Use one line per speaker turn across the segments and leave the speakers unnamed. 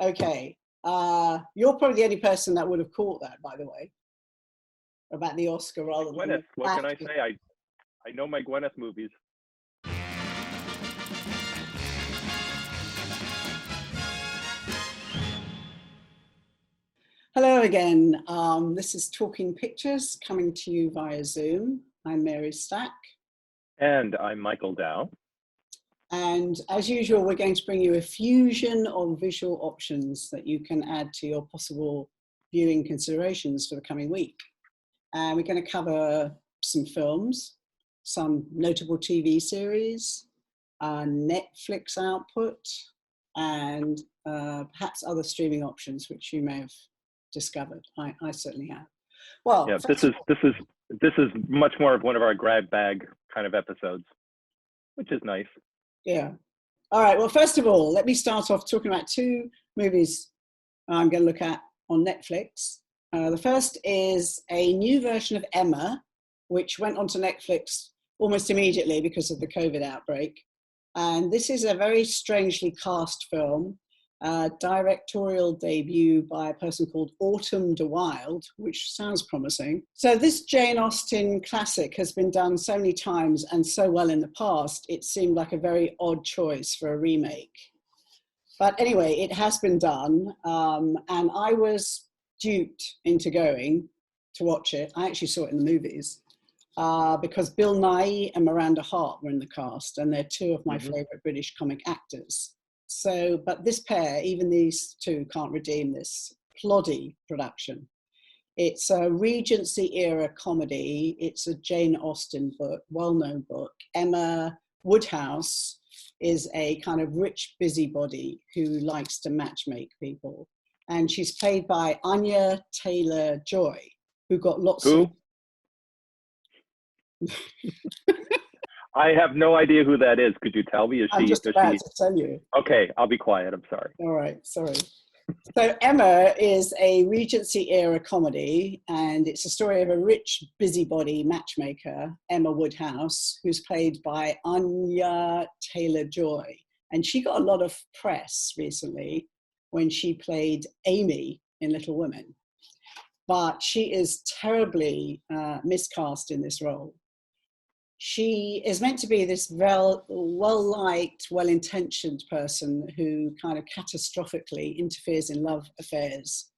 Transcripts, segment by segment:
Okay. You're probably the only person that would have caught that, by the way, about the Oscar rather than
Gwyneth. What can I say? I know my Gwyneth movies.
Hello again. This is Talking Pictures coming to you via Zoom. I'm Mary Stack.
And I'm Michael Dow.
And as usual, we're going to bring you a fusion of visual options that you can add to your possible viewing considerations for the coming week. And we're going to cover some films, some notable TV series, Netflix output, and perhaps other streaming options which you may have discovered. I certainly have. Well,
yeah, this is much more of one of our grab bag kind of episodes, which is nice.
Yeah. All right. Well, first of all, let me start off talking about two movies I'm going to look at on Netflix. The first is a new version of Emma, which went onto Netflix almost immediately because of the COVID outbreak. And this is a very strangely cast film, directorial debut by a person called Autumn de Wilde, which sounds promising. So this Jane Austen classic has been done so many times and so well in the past, it seemed like a very odd choice for a remake. But anyway, it has been done, and I was duped into going to watch it. I actually saw it in the movies because Bill Nighy and Miranda Hart were in the cast, and they're two of my favorite British comic actors. So, but this pair, even these two, can't redeem this ploddy production. It's a Regency era comedy. It's a Jane Austen book, well-known book. Emma Woodhouse is a kind of rich busybody who likes to matchmake people. And she's played by Anya Taylor-Joy, who got lots of...
I have no idea who that is. Could you tell me?
I'm just about to tell you.
Okay, I'll be quiet. I'm sorry.
All right, sorry. So Emma is a Regency era comedy, and it's a story of a rich busybody matchmaker, Emma Woodhouse, who's played by Anya Taylor-Joy. And she got a lot of press recently when she played Amy in Little Women. But she is terribly miscast in this role. She is meant to be this well-liked, well-intentioned person who kind of catastrophically interferes in love affairs,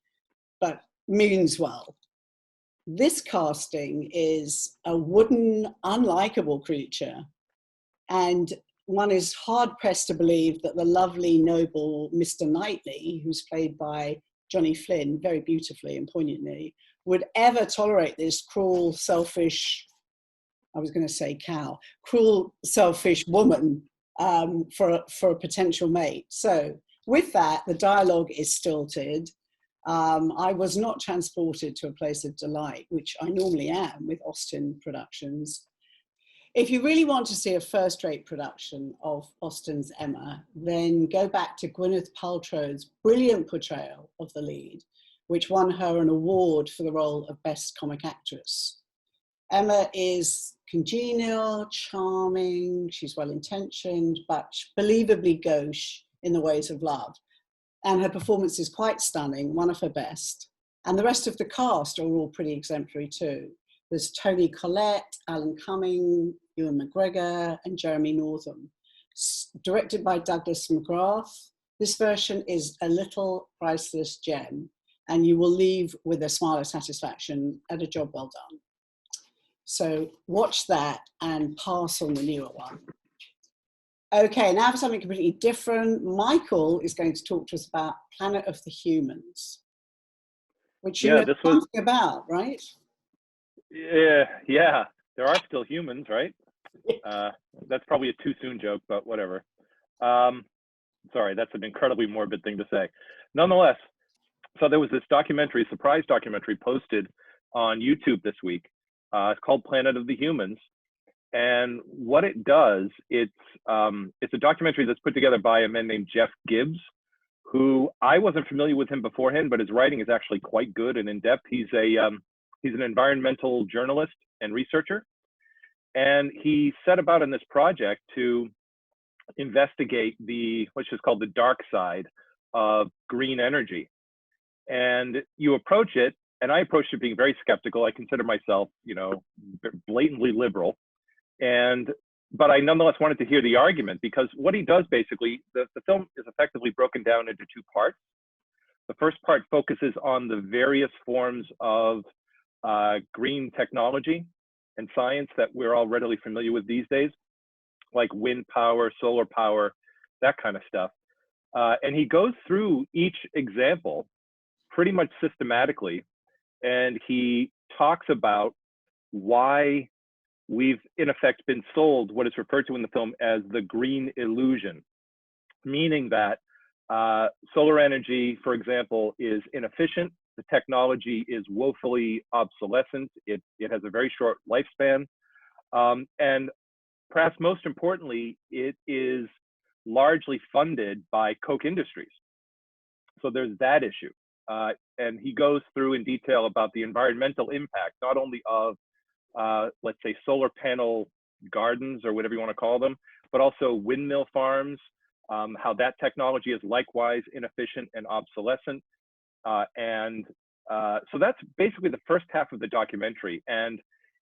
but means well. This casting is a wooden, unlikable creature, and one is hard-pressed to believe that the lovely, noble Mr. Knightley, who's played by Johnny Flynn very beautifully and poignantly, would ever tolerate this cruel, selfish, I was going to say cow, cruel, selfish woman for a potential mate. So with that, the dialogue is stilted. I was not transported to a place of delight, which I normally am with Austen productions. If you really want to see a first-rate production of Austen's Emma, then go back to Gwyneth Paltrow's brilliant portrayal of the lead, which won her an award for the role of Best Comic Actress. Emma is congenial, charming, she's well-intentioned, but believably gauche in the ways of love. And her performance is quite stunning, one of her best. And the rest of the cast are all pretty exemplary too. There's Toni Collette, Alan Cumming, Ewan McGregor, and Jeremy Northam. Directed by Douglas McGrath, this version is a little priceless gem, and you will leave with a smile of satisfaction at a job well done. So watch that and pass on the newer one. Okay, now for something completely different. Michael is going to talk to us about Planet of the Humans, which you know something about, right?
Yeah, there are still humans, right? That's probably a too soon joke, but whatever. Sorry, that's an incredibly morbid thing to say. Nonetheless, so there was this documentary, surprise documentary posted on YouTube this week. It's called Planet of the Humans. And what it does, it's a documentary that's put together by a man named Jeff Gibbs, who I wasn't familiar with him beforehand, but his writing is actually quite good and in-depth. He's an environmental journalist and researcher. And he set about in this project to investigate which is called the dark side of green energy. And you approach it, and I approached it being very skeptical. I consider myself, you know, blatantly liberal. But I nonetheless wanted to hear the argument, because what he does basically, the film is effectively broken down into two parts. The first part focuses on the various forms of green technology and science that we're all readily familiar with these days, like wind power, solar power, that kind of stuff. And he goes through each example pretty much systematically, and he talks about why we've in effect been sold what is referred to in the film as the green illusion, meaning that solar energy, for example, is inefficient. The technology is woefully obsolescent. It has a very short lifespan. And perhaps most importantly, it is largely funded by Koch Industries. So there's that issue. And he goes through in detail about the environmental impact, not only of, let's say, solar panel gardens or whatever you want to call them, but also windmill farms, how that technology is likewise inefficient and obsolescent. So that's basically the first half of the documentary. And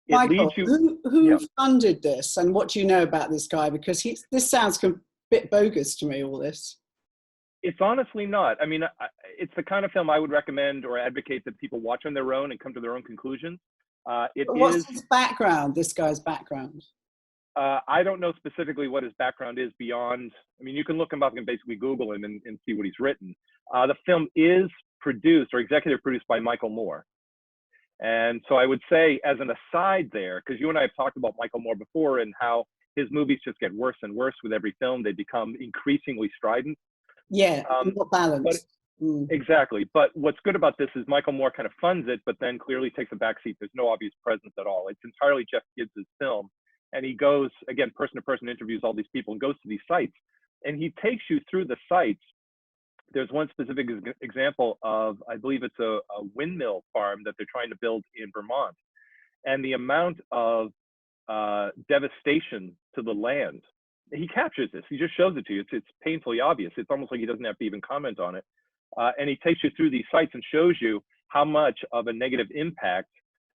it
Michael,
leads you.
who funded this, and what do you know about this guy? Because this sounds a bit bogus to me, all this.
It's honestly not. I mean, it's the kind of film I would recommend or advocate that people watch on their own and come to their own conclusions.
What's his background, this guy's background?
I don't know specifically what his background is beyond, I mean, you can look him up and basically Google him and see what he's written. The film is produced or executive produced by Michael Moore. And so I would say, as an aside there, because you and I have talked about Michael Moore before and how his movies just get worse and worse with every film. They become increasingly strident.
Yeah, more balanced.
Exactly. But what's good about this is Michael Moore kind of funds it, but then clearly takes a backseat. There's no obvious presence at all. It's entirely Jeff Gibbs' film. And he goes, again, person to person, interviews all these people and goes to these sites. And he takes you through the sites. There's one specific example of, I believe it's a windmill farm that they're trying to build in Vermont. And the amount of devastation to the land, he captures this. He just shows it to you. It's painfully obvious. It's almost like he doesn't have to even comment on it. And he takes you through these sites and shows you how much of a negative impact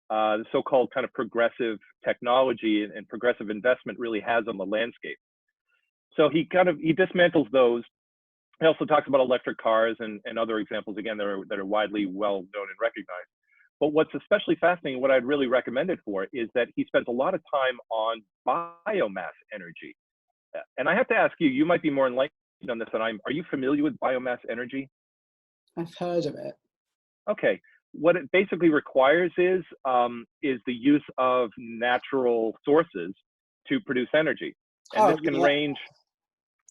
the so-called kind of progressive technology and progressive investment really has on the landscape. So he dismantles those. He also talks about electric cars and other examples, again, that are widely well known and recognized. But what's especially fascinating, what I'd really recommend it for, is that he spends a lot of time on biomass energy. And I have to ask you, you might be more enlightened on this than I am. Are you familiar with biomass energy?
I've heard of it.
Okay. What it basically requires is the use of natural sources to produce energy. And this can range,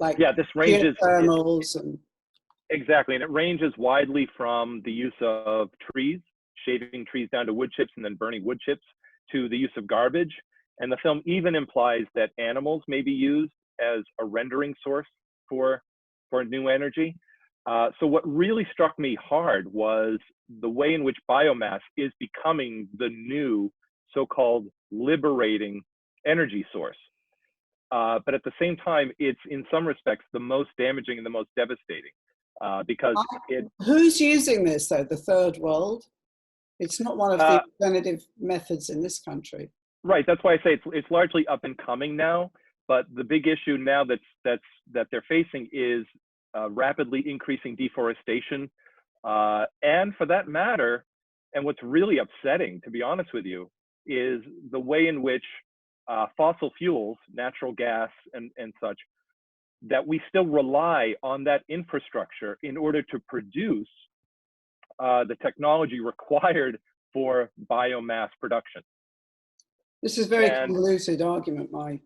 this ranges.
Geothermals and...
Exactly, and it ranges widely from the use of trees, shaving trees down to wood chips and then burning wood chips, to the use of garbage. And the film even implies that animals may be used as a rendering source for new energy. So what really struck me hard was the way in which biomass is becoming the new so-called liberating energy source. But at the same time, it's in some respects the most damaging and the most devastating because
Who's using this though, the third world? It's not one of the alternative methods in this country.
Right, that's why I say it's largely up and coming now. But the big issue now that they're facing is rapidly increasing deforestation, and for that matter, and what's really upsetting, to be honest with you, is the way in which fossil fuels, natural gas and such, that we still rely on that infrastructure in order to produce the technology required for biomass production.
This is a very convoluted argument, Mike.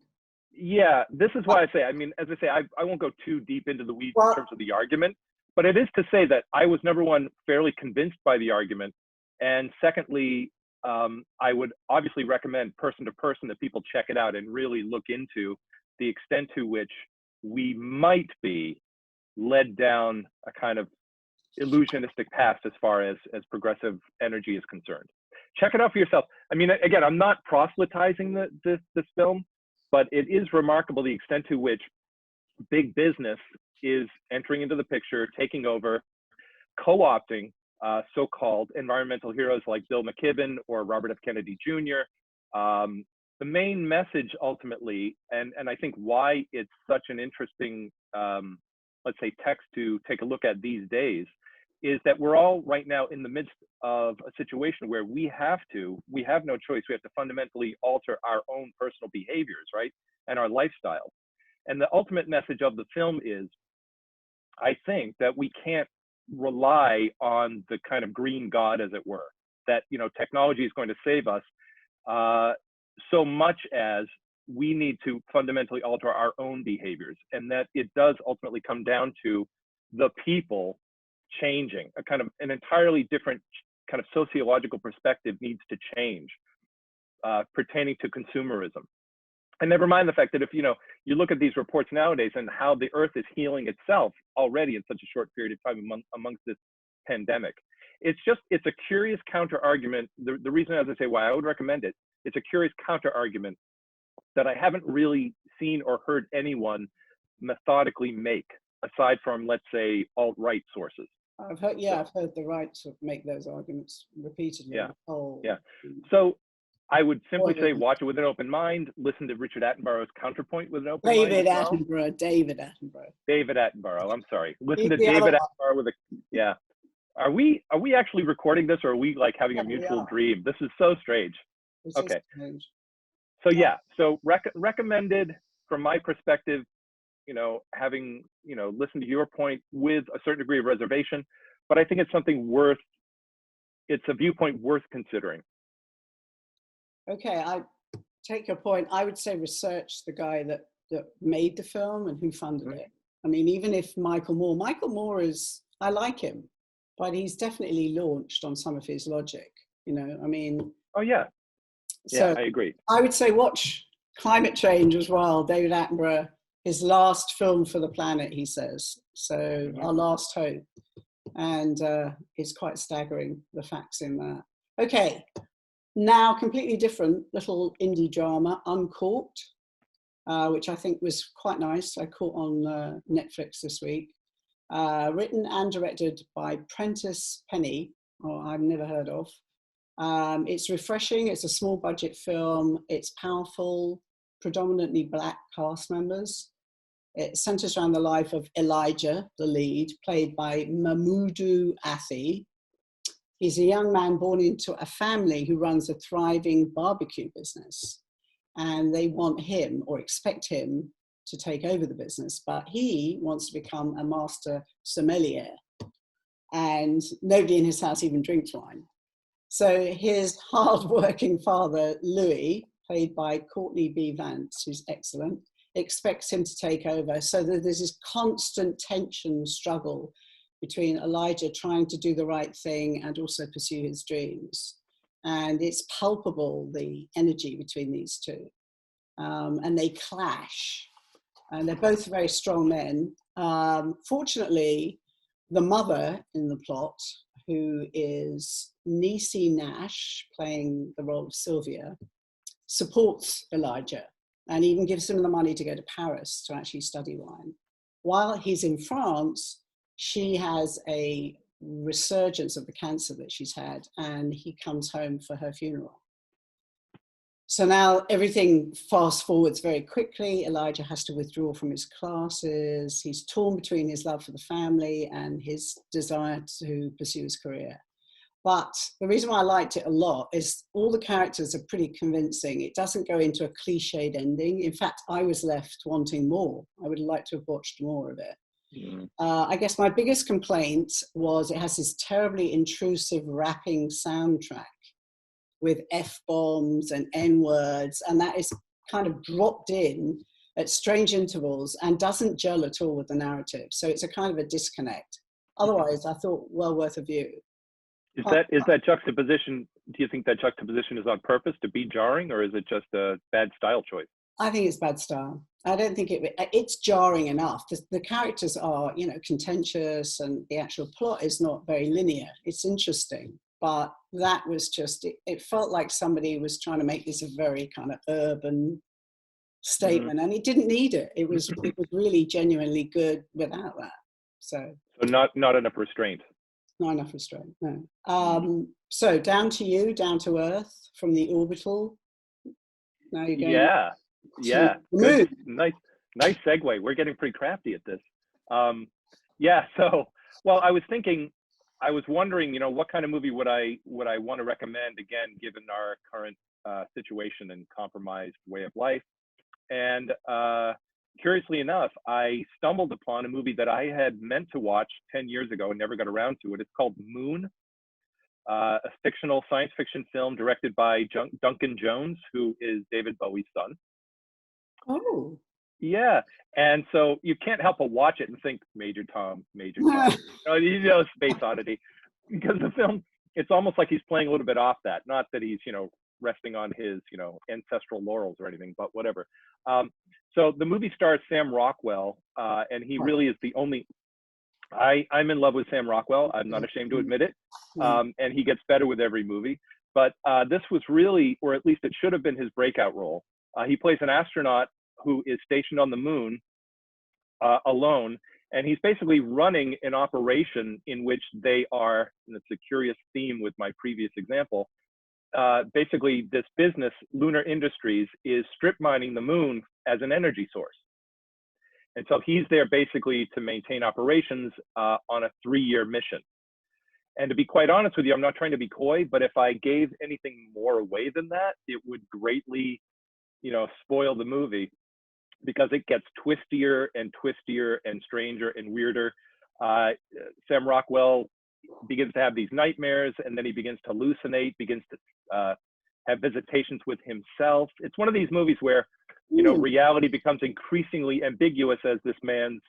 Yeah, this is why I say, I mean, as I say, I won't go too deep into the weeds in terms of the argument, but it is to say that I was, number one, fairly convinced by the argument. And secondly, I would obviously recommend person to person that people check it out and really look into the extent to which we might be led down a kind of illusionistic path as far as progressive energy is concerned. Check it out for yourself. I mean, again, I'm not proselytizing this film, but it is remarkable the extent to which big business is entering into the picture, taking over, co-opting so-called environmental heroes like Bill McKibben or Robert F. Kennedy Jr. The main message ultimately, and I think why it's such an interesting, let's say, text to take a look at these days, is that we're all right now in the midst of a situation where we have no choice. We have to fundamentally alter our own personal behaviors, right? And our lifestyle. And the ultimate message of the film is, I think, that we can't rely on the kind of green god, as it were, that, you know, technology is going to save us so much as we need to fundamentally alter our own behaviors, and that it does ultimately come down to the people changing. A kind of an entirely different kind of sociological perspective needs to change pertaining to consumerism. And never mind the fact that if you look at these reports nowadays and how the earth is healing itself already in such a short period of time amongst this pandemic, it's a curious counter argument. The reason, as I say, why I would recommend it, it's a curious counter argument that I haven't really seen or heard anyone methodically make, aside from, let's say, alt-right sources.
I've heard the right to make those arguments repeatedly.
Yeah. So I would simply say, watch it with an open mind. Listen to Richard Attenborough's counterpoint with an open mind.
David Attenborough.
I'm sorry. Listen to David Attenborough with a Are we actually recording this, or are we like having a mutual dream? This is so strange. Okay. So so recommended from my perspective, having, listened to your point with a certain degree of reservation, but I think it's it's a viewpoint worth considering.
Okay, I take your point. I would say research the guy that made the film and who funded it. I mean, even if Michael Moore I like him, but he's definitely launched on some of his logic, I mean. Oh, yeah. So
I agree.
I would say watch Climate Change as well. David Attenborough, his last film for the planet, he says. So Our Last Hope. And it's quite staggering, the facts in that. Okay. Now, completely different little indie drama, Uncorked, which I think was quite nice. I caught on Netflix this week. Written and directed by Prentice Penny, I've never heard of. It's refreshing. It's a small budget film. It's powerful, predominantly Black cast members. It centers around the life of Elijah, the lead, played by Mamoudou Athie. He's a young man born into a family who runs a thriving barbecue business, and they want him or expect him to take over the business, but he wants to become a master sommelier, and nobody in his house even drinks wine. So his hard-working father, Louis, played by Courtney B. Vance, who's excellent, expects him to take over. So that there's this constant tension struggle between Elijah trying to do the right thing and also pursue his dreams. And it's palpable, the energy between these two. And they clash. And they're both very strong men. Fortunately, the mother in the plot, who is Niecy Nash, playing the role of Sylvia, supports Elijah and even gives him the money to go to Paris to actually study wine. While he's in France, she has a resurgence of the cancer that she's had, and he comes home for her funeral. So now everything fast forwards very quickly. Elijah has to withdraw from his classes. He's torn between his love for the family and his desire to pursue his career. But the reason why I liked it a lot is all the characters are pretty convincing. It doesn't go into a cliched ending. In fact, I was left wanting more. I would like to have watched more of it. I guess my biggest complaint was it has this terribly intrusive rapping soundtrack with F-bombs and N-words, and that is kind of dropped in at strange intervals and doesn't gel at all with the narrative. So it's a kind of a disconnect. Otherwise, I thought well worth a view.
Is that juxtaposition, do you think that juxtaposition is on purpose to be jarring, or is it just a bad style choice?
I think it's bad style. I don't think it's jarring enough. The characters are, contentious, and the actual plot is not very linear. It's interesting, but that was just, it felt like somebody was trying to make this a very kind of urban statement, and it didn't need it. It was really genuinely good without that. So
not enough restraint.
Not enough restraint. No. So down to you, down to Earth from the orbital. Now you're going.
Yeah. Good. Nice segue. We're getting pretty crafty at this. So, well, I was wondering, what kind of movie would I want to recommend, again, given our current situation and compromised way of life. And curiously enough, I stumbled upon a movie that I had meant to watch 10 years ago and never got around to it. It's called Moon, a fictional science fiction film directed by Duncan Jones, who is David Bowie's son.
Oh.
Yeah. And so you can't help but watch it and think Major Tom, Space Oddity, because the film, it's almost like he's playing a little bit off that. Not that he's, resting on his, ancestral laurels or anything, but whatever. So the movie stars Sam Rockwell, and he really is the only, I'm in love with Sam Rockwell. I'm not ashamed to admit it. And he gets better with every movie. But this was really, or at least it should have been, his breakout role. He plays an astronaut who is stationed on the moon alone. And he's basically running an operation in which they are, and it's a curious theme with my previous example, basically this business, Lunar Industries, is strip mining the moon as an energy source. And so he's there basically to maintain operations on a 3-year mission. And to be quite honest with you, I'm not trying to be coy, but if I gave anything more away than that, it would greatly, spoil the movie, because it gets twistier and stranger and weirder. Sam Rockwell begins to have these nightmares, and then he begins to hallucinate, begins to have visitations with himself. It's one of these movies where, reality becomes increasingly ambiguous as this man's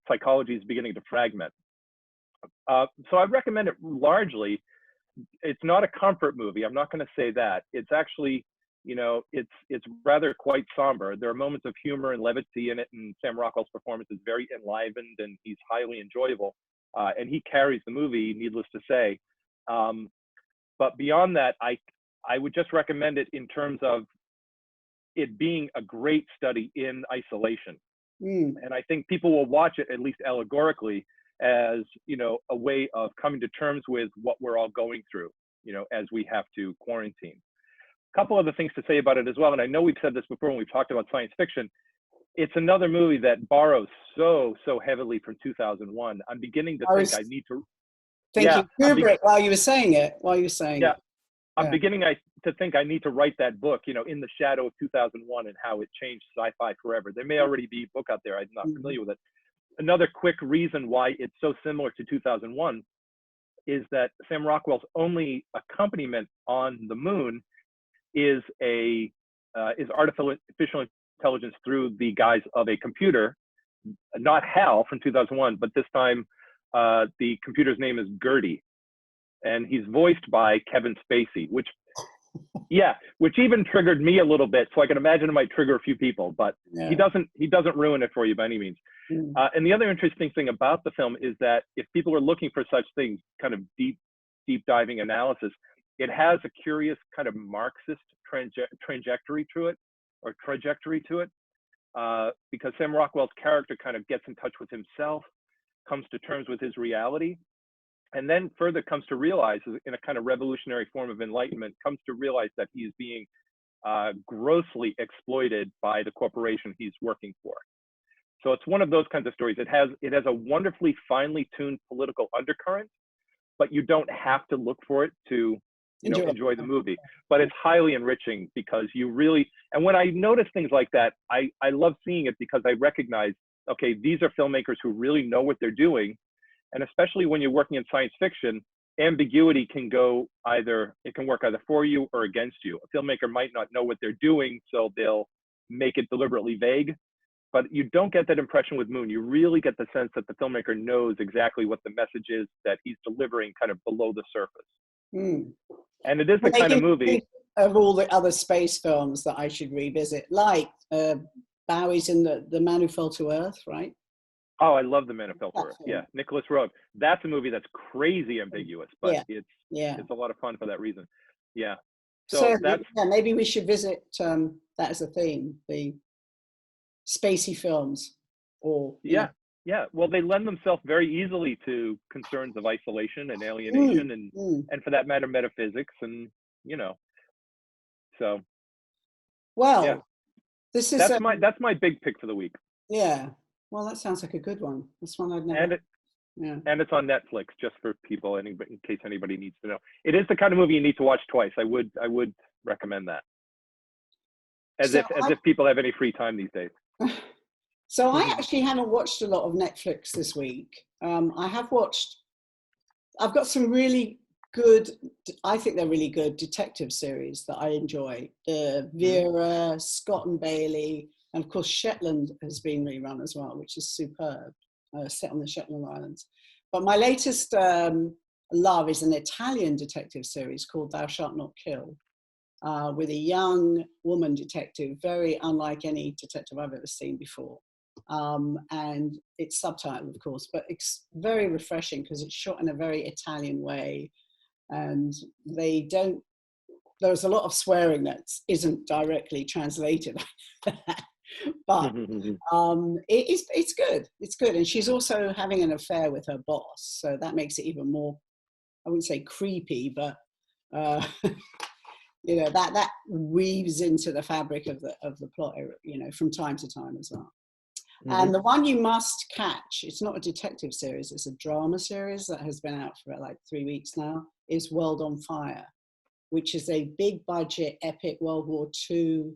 psychology is beginning to fragment. So I recommend it largely. It's not a comfort movie. I'm not going to say that. It's actually, it's rather quite somber. There are moments of humor and levity in it, and Sam Rockwell's performance is very enlivened, and he's highly enjoyable. And he carries the movie, needless to say. But beyond that, I would just recommend it in terms of it being a great study in isolation. And I think people will watch it, at least allegorically, as, a way of coming to terms with what we're all going through, as we have to quarantine. A couple other things to say about it as well. And I know we've said this before when we've talked about science fiction. It's another movie that borrows so heavily from 2001. I'm beginning to think I need to.
Thinking Kubrick while you were saying it.
I'm beginning to think I need to write that book, In the Shadow of 2001, and how it changed sci-fi forever. There may already be a book out there. I'm not familiar with it. Another quick reason why it's so similar to 2001 is that Sam Rockwell's only accompaniment on the moon is artificial intelligence through the guise of a computer, not HAL from 2001, but this time the computer's name is Gertie, and he's voiced by Kevin Spacey, which even triggered me a little bit. So I can imagine it might trigger a few people, but he doesn't ruin it for you by any means. And the other interesting thing about the film is that if people are looking for such things, kind of deep diving analysis, it has a curious kind of Marxist trajectory to it, because Sam Rockwell's character kind of gets in touch with himself, comes to terms with his reality, and then further comes to realize, in a kind of revolutionary form of enlightenment, comes to realize that he is being grossly exploited by the corporation he's working for. So it's one of those kinds of stories. It has a wonderfully finely tuned political undercurrent, but you don't have to look for it to enjoy the movie. But it's highly enriching, because you really, and when I notice things like that, I love seeing it, because I recognize, okay, these are filmmakers who really know what they're doing. And especially when you're working in science fiction, ambiguity can work either for you or against you. A filmmaker might not know what they're doing, so they'll make it deliberately vague. But you don't get that impression with Moon. You really get the sense that the filmmaker knows exactly what the message is that he's delivering kind of below the surface. And it is the kind of movie
of all the other space films that I should revisit, like Bowie's in the Man Who Fell to Earth, right?
Oh, I love The Man Who Fell to Earth. Yeah, Nicholas Roeg. That's a movie that's crazy ambiguous, but it's a lot of fun for that reason. Yeah. So that's,
maybe we should visit that as a theme. spacey films, or
Yeah, yeah. Well, they lend themselves very easily to concerns of isolation and alienation, and for that matter, metaphysics, and so
Well,
yeah,
this is
that's my big pick for the week.
yeah. Well, that sounds like a good one. This one I'd never.
And it's on Netflix, just for people, in case anybody needs to know. It is the kind of movie you need to watch twice. I would recommend that. As if people have any free time these days.
So I actually haven't watched a lot of Netflix this week. I've got some really good, I think they're really good detective series that I enjoy. The Vera, Scott and Bailey, and of course Shetland has been rerun as well, which is superb, set on the Shetland Islands. But my latest love is an Italian detective series called Thou Shalt Not Kill, with a young woman detective, very unlike any detective I've ever seen before. And it's subtitled, of course, but it's very refreshing because it's shot in a very Italian way. And there's a lot of swearing that isn't directly translated. But it's good. It's good. And she's also having an affair with her boss. So that makes it even more, I wouldn't say creepy, but that weaves into the fabric of the plot, from time to time as well. And the one you must catch, it's not a detective series, it's a drama series that has been out for about like 3 weeks now, is World on Fire, which is a big budget, epic World War II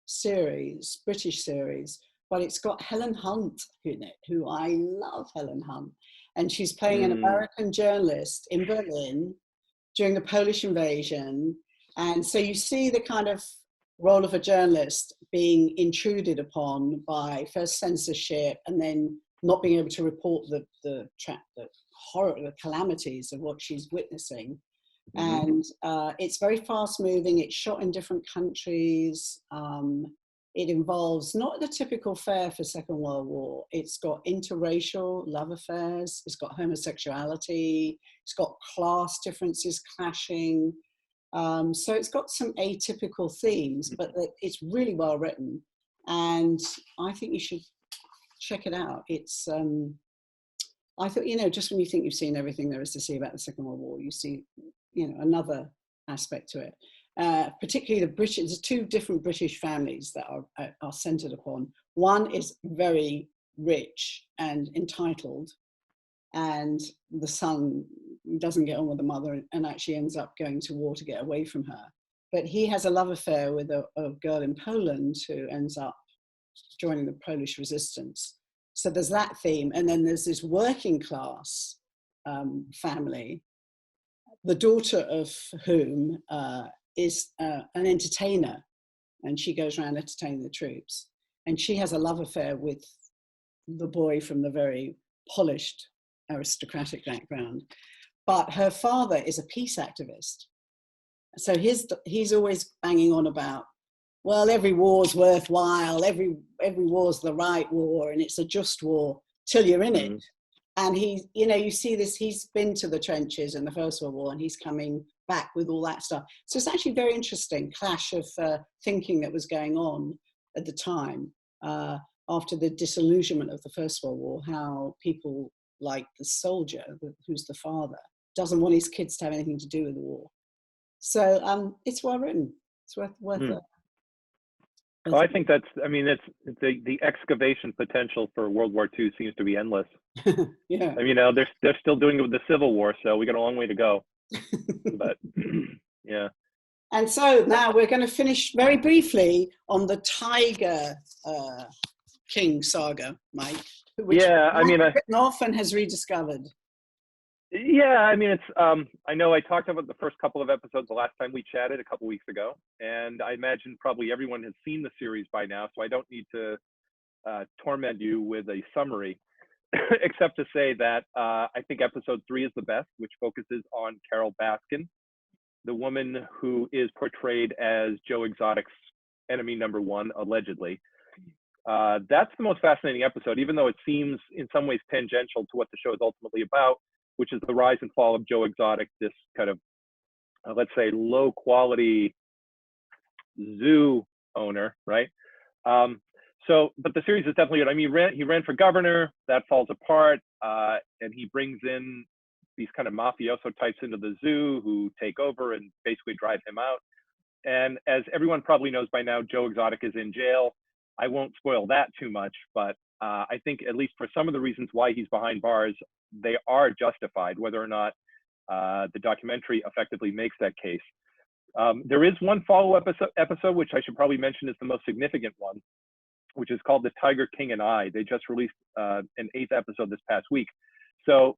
series, British series, but it's got Helen Hunt in it, who I love Helen Hunt. And she's playing an American journalist in Berlin during the Polish invasion. And so you see the kind of role of a journalist being intruded upon by first censorship and then not being able to report the horror, the calamities of what she's witnessing. And it's very fast moving. It's shot in different countries. It involves not the typical fare for Second World War. It's got interracial love affairs. It's got homosexuality. It's got class differences clashing. So it's got some atypical themes, but it's really well written, and I think you should check it out. It's I thought, just when you think you've seen everything there is to see about the Second World War, you see, another aspect to it. Particularly the British. There's two different British families that are centered upon. One is very rich and entitled, and the son doesn't get on with the mother and actually ends up going to war to get away from her. But he has a love affair with a girl in Poland who ends up joining the Polish resistance. So there's that theme. And then there's this working class family, the daughter of whom is an entertainer, and she goes around entertaining the troops. And she has a love affair with the boy from the very polished aristocratic background. But her father is a peace activist. So he's always banging on about, well, every war's worthwhile, every war's the right war, and it's a just war till you're in it. And you see this, he's been to the trenches in the First World War, and he's coming back with all that stuff. So it's actually very interesting clash of thinking that was going on at the time after the disillusionment of the First World War, how people like the soldier, who's the father, doesn't want his kids to have anything to do with the war. So it's well written. It's worth it.
Well, I think it's the excavation potential for World War II seems to be endless.
Yeah.
I mean, they're still doing it with the Civil War, so we got a long way to go. But yeah. And
so now we're going to finish very briefly on the Tiger King saga, Mike. Which written off and has rediscovered.
Yeah, I mean, it's I know I talked about the first couple of episodes the last time we chatted a couple weeks ago, and I imagine probably everyone has seen the series by now, so I don't need to torment you with a summary, except to say that I think episode 3 is the best, which focuses on Carol Baskin, the woman who is portrayed as Joe Exotic's enemy number 1, allegedly. That's the most fascinating episode, even though it seems in some ways tangential to what the show is ultimately about, which is the rise and fall of Joe Exotic, this kind of, let's say, low quality zoo owner, right? So, but the series is definitely good. I mean, he ran for governor, that falls apart, and he brings in these kind of mafioso types into the zoo who take over and basically drive him out. And as everyone probably knows by now, Joe Exotic is in jail. I won't spoil that too much, but I think at least for some of the reasons why he's behind bars, they are justified, whether or not the documentary effectively makes that case. There is one follow-up episode, which I should probably mention is the most significant one, which is called The Tiger King and I. They just released an 8th episode this past week. So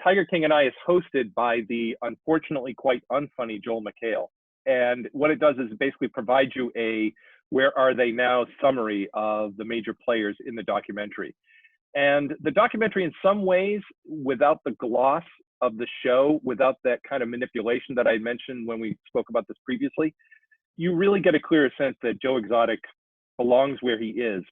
Tiger King and I is hosted by the unfortunately quite unfunny Joel McHale. And what it does is basically provide you a where are they now summary of the major players in the documentary. And the documentary in some ways, without the gloss of the show, without that kind of manipulation that I mentioned when we spoke about this previously, you really get a clearer sense that Joe Exotic belongs where he is.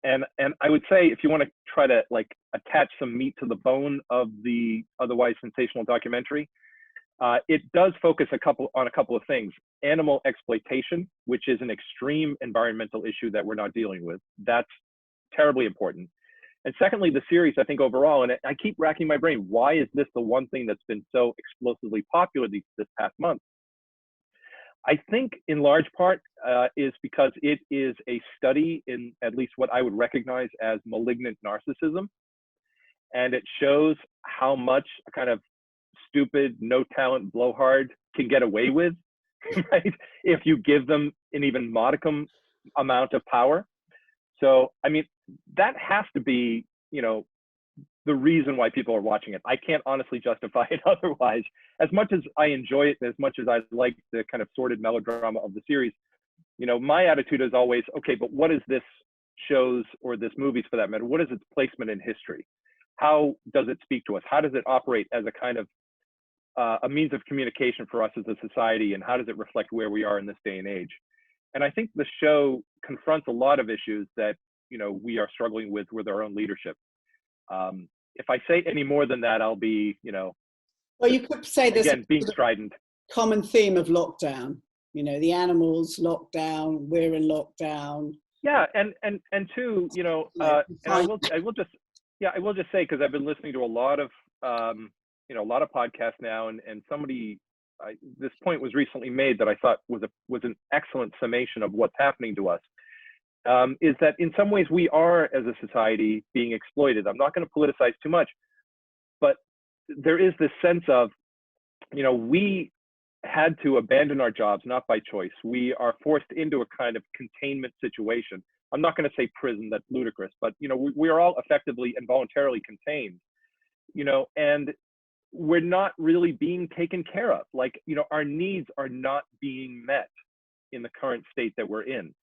And I would say if you want to try to like attach some meat to the bone of the otherwise sensational documentary, it does focus on a couple of things. Animal exploitation, which is an extreme environmental issue that we're not dealing with. That's terribly important. And secondly, the series, I think overall, and I keep racking my brain, why is this the one thing that's been so explosively popular this past month? I think in large part is because it is a study in at least what I would recognize as malignant narcissism. And it shows how much a kind of stupid, no talent blowhard can get away with, right? If you give them an even modicum amount of power. So, I mean, that has to be, you know, the reason why people are watching it. I can't honestly justify it otherwise. As much as I enjoy it, as much as I like the kind of sordid melodrama of the series, you know, my attitude is always, okay, but what is this show's or this movie's for that matter? What is its placement in history? How does it speak to us? How does it operate as a kind of a means of communication for us as a society, and how does it reflect where we are in this day and age? And I think the show confronts a lot of issues that, you know, we are struggling with our own leadership. If I say any more than that, I'll be, you know,
well, you could say this
again, being strident.
Common theme of lockdown. You know, the animals lockdown, we're in lockdown.
Yeah, and two, you know, and I will just say, because I've been listening to a lot of you know, a lot of podcasts now, and somebody this point was recently made that I thought was an excellent summation of what's happening to us. Is that in some ways we are, as a society, being exploited. I'm not going to politicize too much, but there is this sense of, you know, we had to abandon our jobs, not by choice. We are forced into a kind of containment situation. I'm not going to say prison, that's ludicrous, but, you know, we are all effectively and voluntarily contained, you know, and we're not really being taken care of. Like, you know, our needs are not being met in the current state that we're in.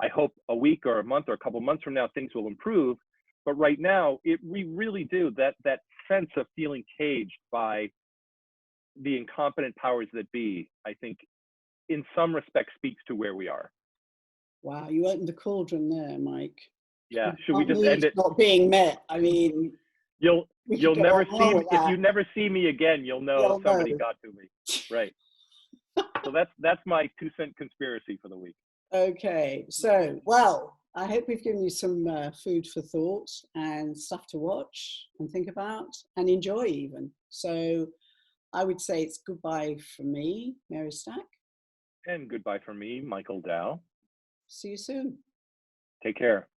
I hope a week or a month or a couple months from now, things will improve. But right now, we really do, that sense of feeling caged by the incompetent powers that be, I think, in some respects speaks to where we are.
Wow, you opened the cauldron there, Mike.
Yeah, should we just end it?
Not being met. I mean,
you'll never see me, if you never see me again, you'll know somebody got to me. Right. So that's my 2-cent conspiracy for the week.
Okay, so, well, I hope we've given you some food for thought and stuff to watch and think about and enjoy even. So I would say it's goodbye from me, Mary Stack.
And goodbye from me, Michael Dow.
See you soon.
Take care.